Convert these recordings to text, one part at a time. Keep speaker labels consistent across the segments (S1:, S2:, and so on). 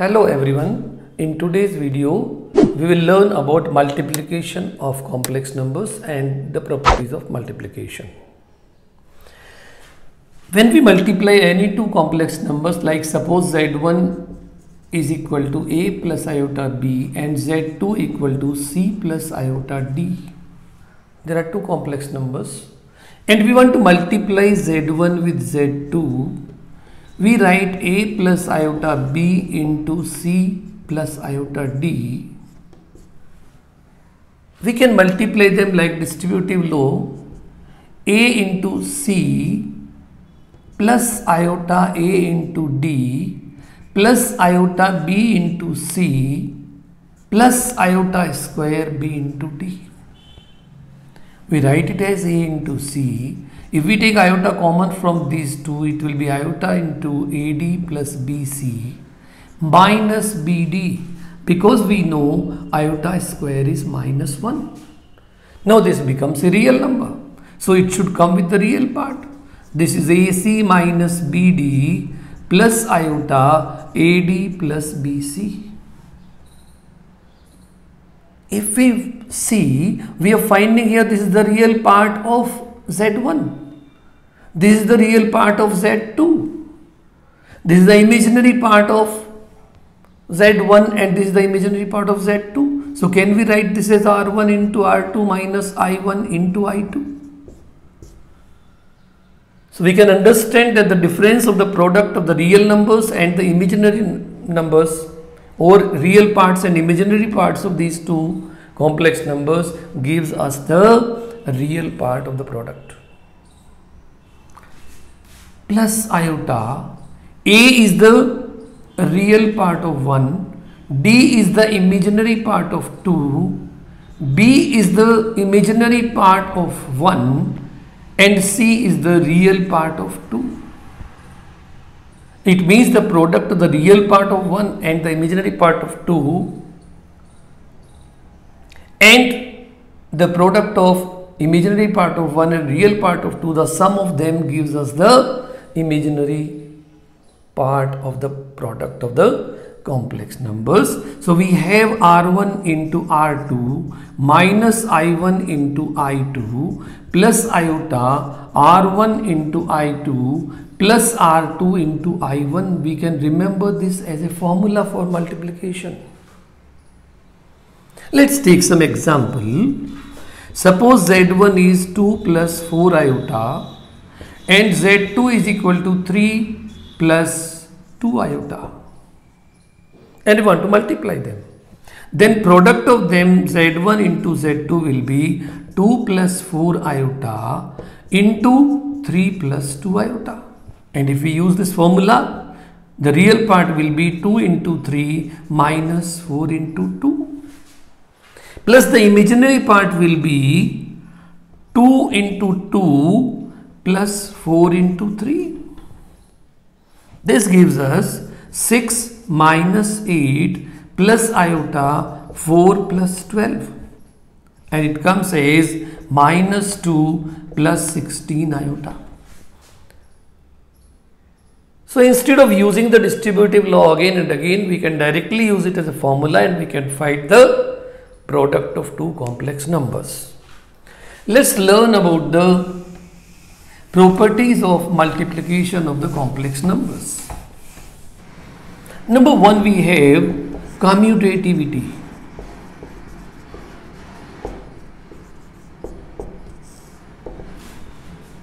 S1: Hello everyone, in today's video we will learn about multiplication of complex numbers and the properties of multiplication. When we multiply any two complex numbers, like suppose z1 is equal to a plus iota b and z2 equal to c plus iota d. There are two complex numbers and we want to multiply z1 with z2. We write a plus iota b into c plus iota d. We can multiply them like distributive law. A into c plus iota a into d plus iota b into c plus iota square b into d. We write it as a into c. If we take iota common from these two, it will be iota into AD plus BC minus BD, because we know iota square is minus 1. Now this becomes a real number, so it should come with the real part. This is AC minus BD plus iota AD plus BC. If we see, we are finding here this is the real part of Z1. This is the real part of Z2. This is the imaginary part of Z1 and this is the imaginary part of Z2. So can we write this as R1 into R2 minus I1 into I2? So we can understand that the difference of the product of the real numbers and the imaginary numbers, or real parts and imaginary parts of these two complex numbers, gives us the real part of the product. Plus iota, a is the real part of 1, d is the imaginary part of 2, b is the imaginary part of 1 and c is the real part of 2. It means the product of the real part of 1 and the imaginary part of 2 and the product of imaginary part of 1 and real part of 2, the sum of them gives us the imaginary part of the product of the complex numbers. So we have R1 into R2 minus I1 into I2 plus iota R1 into I2 plus R2 into I1. We can remember this as a formula for multiplication. Let's take some example. Suppose Z1 is 2 plus 4 iota and Z2 is equal to 3 plus 2 iota, and we want to multiply them. Then product of them, Z1 into Z2, will be 2 plus 4 iota into 3 plus 2 iota. And if we use this formula, the real part will be 2 into 3 minus 4 into 2. Plus the imaginary part will be 2 into 2 plus 4 into 3. This gives us 6 minus 8 plus iota 4 plus 12. And it comes as minus 2 plus 16 iota. So instead of using the distributive law again and again, we can directly use it as a formula and we can find the product of two complex numbers. Let's learn about the properties of multiplication of the complex numbers. Number one, we have commutativity.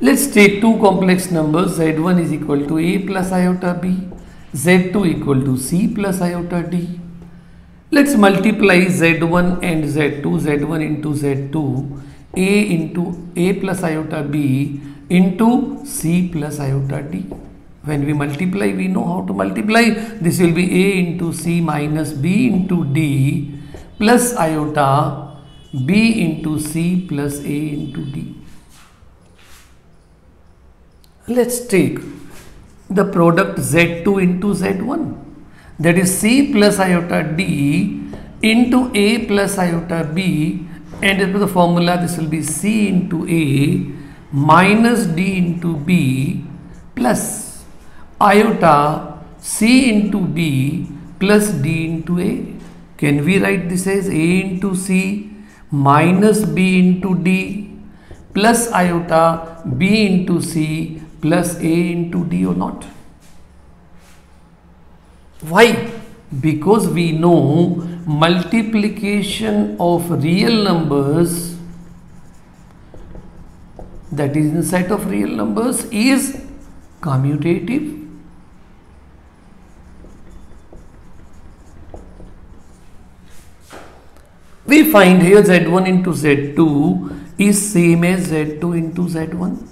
S1: Let's take two complex numbers. Z1 is equal to a plus iota b, Z2 equal to c plus iota d. Let's multiply Z1 and Z2, Z1 into Z2, a into a plus iota b into c plus iota d. When we multiply, we know how to multiply. This will be a into c minus b into d plus iota b into c plus a into d. Let's take the product Z2 into Z1, that is c plus iota d into a plus iota b, and as per the formula this will be c into a minus d into b plus iota c into b plus D into A. Can we write this as A into C minus B into D plus iota B into C plus A into D or not? Why? Because we know multiplication of real numbers, that is in set of real numbers, is commutative. We find here Z1 into Z2 is same as Z2 into Z1.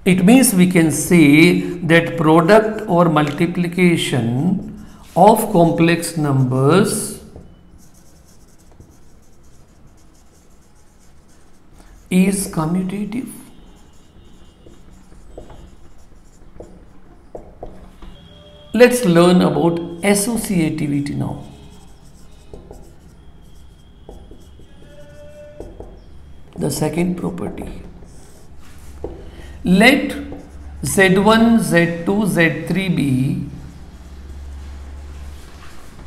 S1: It means we can say that product or multiplication of complex numbers is commutative. Let's learn about associativity now. The second property. Let Z1, Z2, Z3 be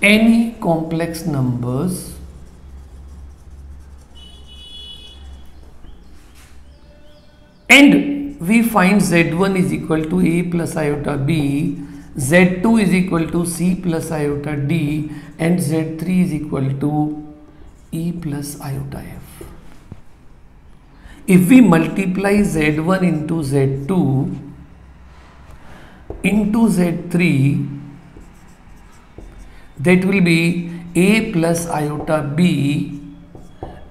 S1: any complex numbers and we find Z1 is equal to A plus iota B, Z2 is equal to C plus iota D and Z3 is equal to E plus iota F. If we multiply Z1 into Z2 into Z3, that will be A plus iota B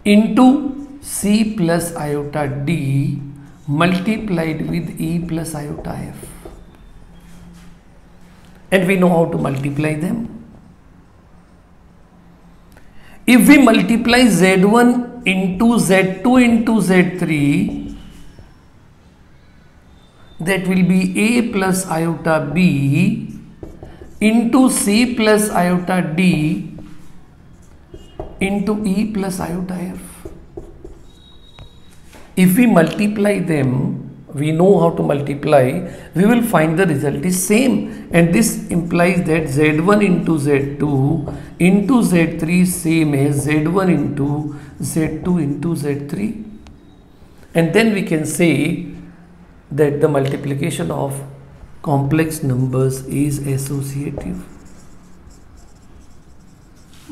S1: into C plus iota D multiplied with E plus iota F. And we know how to multiply them. If we multiply Z1 into Z2 into Z3, that will be A plus iota B into C plus iota D into E plus iota F. If we multiply them, we know how to multiply, we will find the result is same, and this implies that Z1 into Z2 into Z3 is same as Z1 into Z2 into Z3, and then we can say that the multiplication of complex numbers is associative.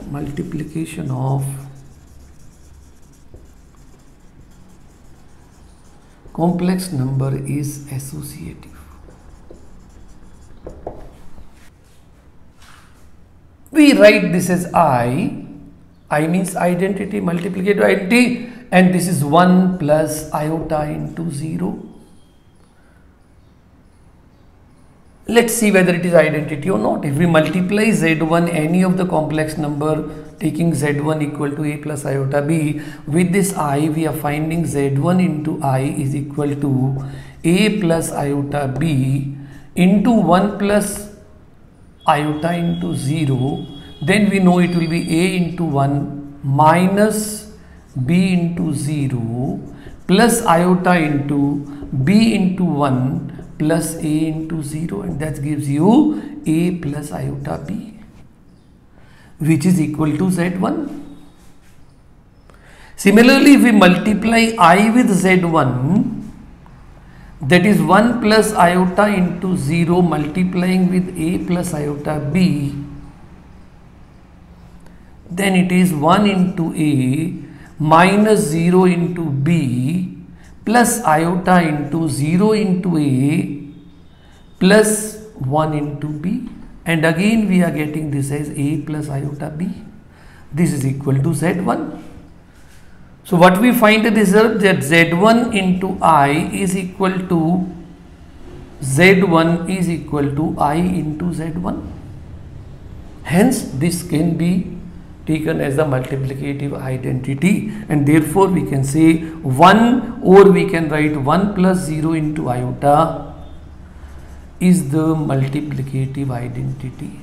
S1: Multiplication of complex number is associative. We write this as I means identity, multiplicative identity, and this is 1 plus iota into 0. Let's see whether it is identity or not. If we multiply Z1 any of the complex number taking Z1 equal to A plus iota B, with this I we are finding Z1 into I is equal to A plus iota B into 1 plus iota into 0. Then we know it will be A into 1 minus B into 0 plus iota into B into 1 plus A into 0, and that gives you A plus iota B, which is equal to Z1. Similarly, if we multiply I with Z1, that is 1 plus iota into 0 multiplying with A plus iota B, then it is 1 into A minus 0 into B plus iota into 0 into A plus 1 into B, and again we are getting this as A plus iota B. This is equal to Z1. So what we find the result that Z1 into I is equal to Z1 is equal to I into Z1. Hence this can be taken as a multiplicative identity, and therefore we can say 1, or we can write 1 plus 0 into iota is the multiplicative identity.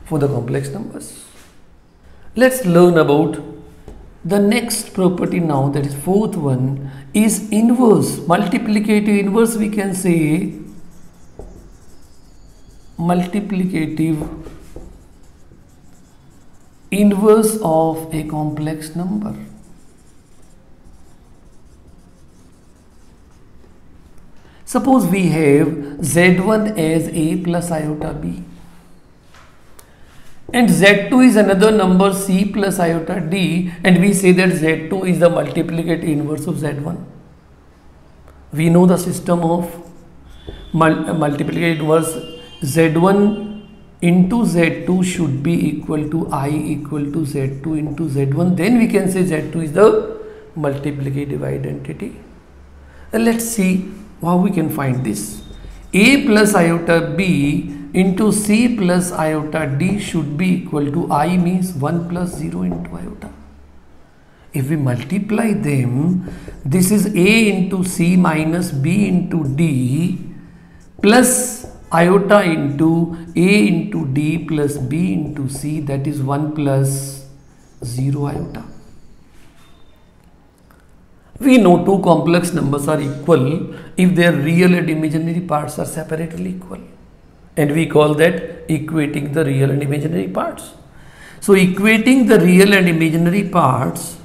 S1: For the complex numbers. Let's learn about The next property now, that is fourth one, is inverse. Multiplicative inverse, we can say multiplicative inverse of a complex number. Suppose we have z1 as a plus iota b, and z2 is another number c plus iota d, and we say that z2 is the multiplicative inverse of z1. We know the system of multiplicative inverse. z1 into z2 should be equal to I equal to z2 into z1. Then we can say z2 is the multiplicative identity. And let's see how we can find this. A plus iota b into c plus iota d should be equal to I, means 1 plus 0 into iota. If we multiply them, this is a into c minus b into d plus iota into a into d plus b into c, that is 1 plus 0 iota. We know two complex numbers are equal if their real and imaginary parts are separately equal, and we call that equating the real and imaginary parts. So equating the real and imaginary parts,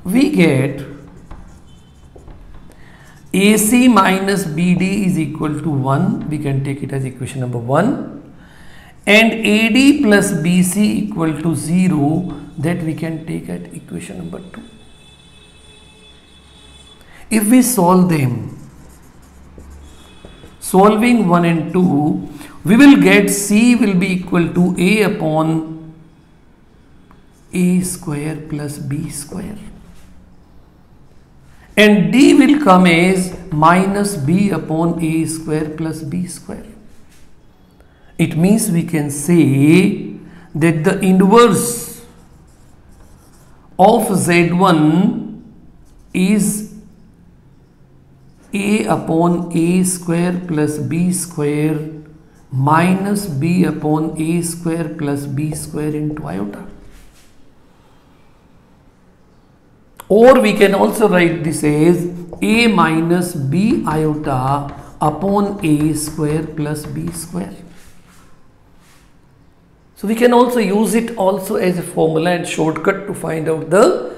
S1: we get AC minus BD is equal to 1. We can take it as equation number 1. And AD plus BC equal to 0, that we can take at equation number 2. If we solve them, solving 1 and 2, we will get C will be equal to A upon A square plus B square. And D will come as minus B upon A square plus B square. It means we can say that the inverse of Z1 is A upon A square plus B square minus B upon A square plus B square into iota. Or we can also write this as A minus B iota upon A square plus B square. So we can also use it also as a formula and shortcut to find out the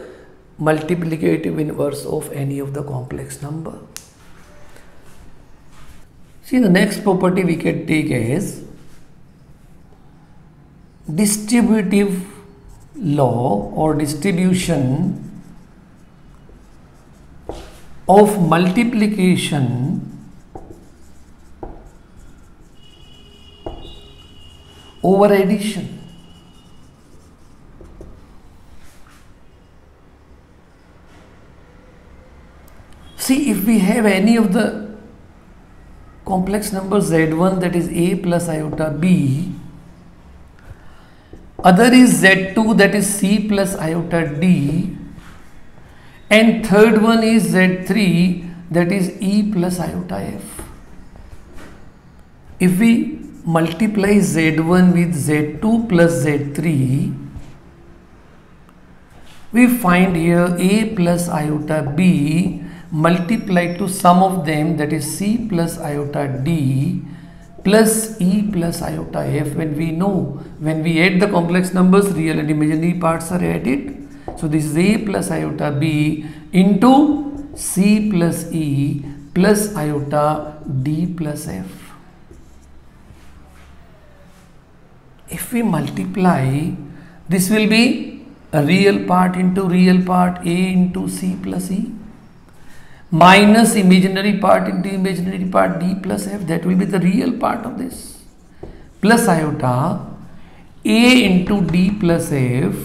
S1: multiplicative inverse of any of the complex number. See, the next property we can take as distributive law or distribution of multiplication over addition. See, if we have any of the complex number z1, that is a plus iota b, other is z2, that is c plus iota d, and third one is z3, that is e plus iota f. If we multiply z1 with z2 plus z3, we find here a plus iota b multiplied to sum of them, that is c plus iota d plus e plus iota f. When we know, when we add the complex numbers, real and imaginary parts are added. So this is a plus iota b into c plus e plus iota d plus f. If we multiply, this will be a real part into real part, a into c plus e, minus imaginary part into imaginary part, d plus f, that will be the real part of this, plus iota a into d plus f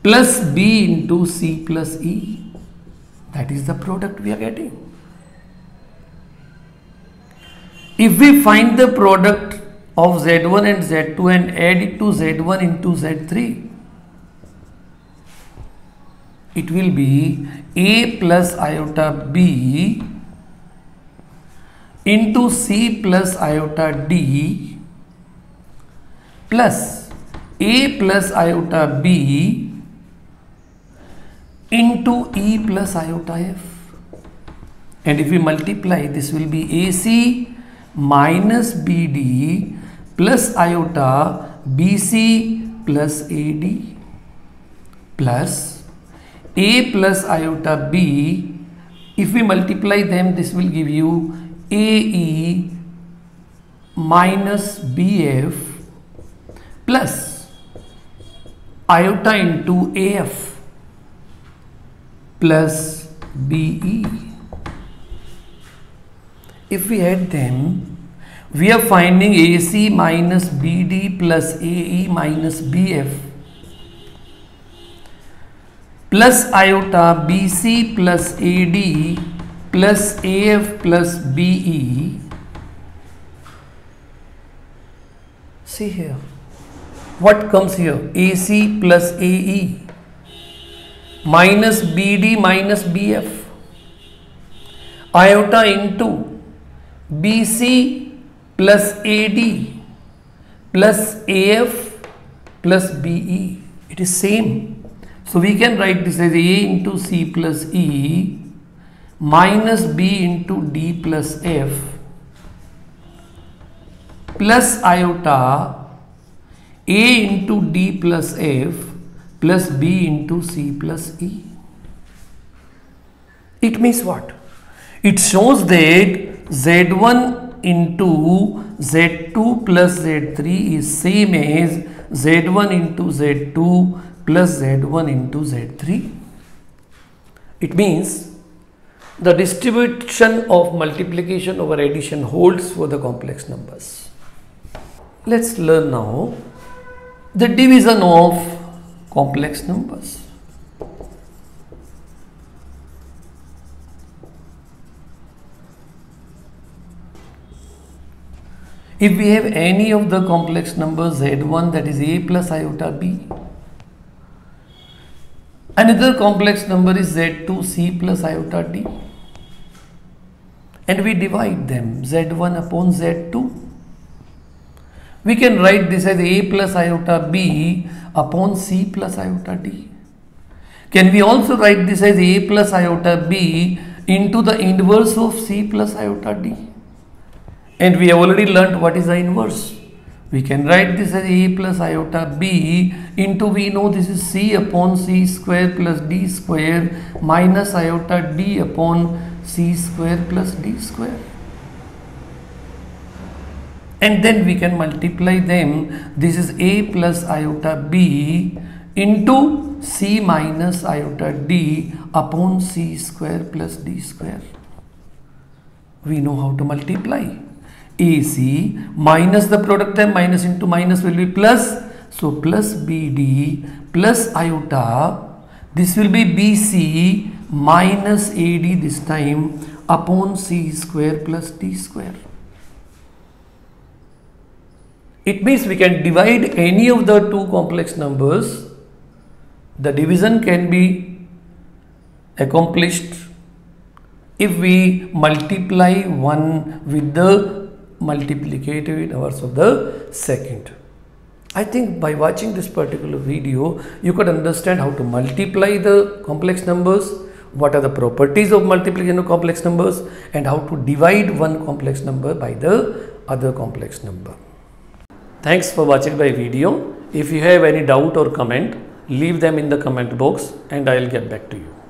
S1: plus b into c plus e. That is the product we are getting. If we find the product of z1 and z2 and add it to z1 into z3, it will be a plus iota b into C plus iota D plus A plus iota B into E plus iota F. And if we multiply, this will be AC minus BD plus iota BC plus AD plus A plus iota B. If we multiply them, this will give you AE minus BF plus iota into AF plus BE. If we add them, we are finding AC minus BD plus AE minus BF plus iota BC plus AD plus AF plus BE. See here, what comes here? AC plus AE minus BD minus BF, iota into BC plus AD plus AF plus BE. It is same. So we can write this as A into C plus E minus B into D plus F plus iota A into D plus F plus B into C plus E. It means what? It shows that Z1 into Z2 plus Z3 is same as Z1 into Z2 plus Z1 into Z3. It means the distribution of multiplication over addition holds for the complex numbers. Let's learn now the division of complex numbers. If we have any of the complex numbers Z1, that is A plus iota B, another complex number is Z2 C plus iota D, and we divide them Z1 upon Z2, we can write this as A plus iota B upon C plus iota D. Can we also write this as A plus iota B into the inverse of C plus iota D? And we have already learnt what is the inverse. We can write this as A plus iota B into, we know this is C upon C square plus D square minus iota D upon C square plus D square. And then we can multiply them. This is A plus iota B into C minus iota D upon C square plus D square. We know how to multiply. AC minus the product term, minus into minus will be plus, so plus BD plus iota, this will be BC minus AD this time upon C square plus D square. It means we can divide any of the two complex numbers. The division can be accomplished if we multiply one with the multiplicative inverse of the second. I think by watching this particular video, you could understand how to multiply the complex numbers, what are the properties of multiplication of complex numbers, and how to divide one complex number by the other complex number. Thanks for watching my video. If you have any doubt or comment, leave them in the comment box and I will get back to you.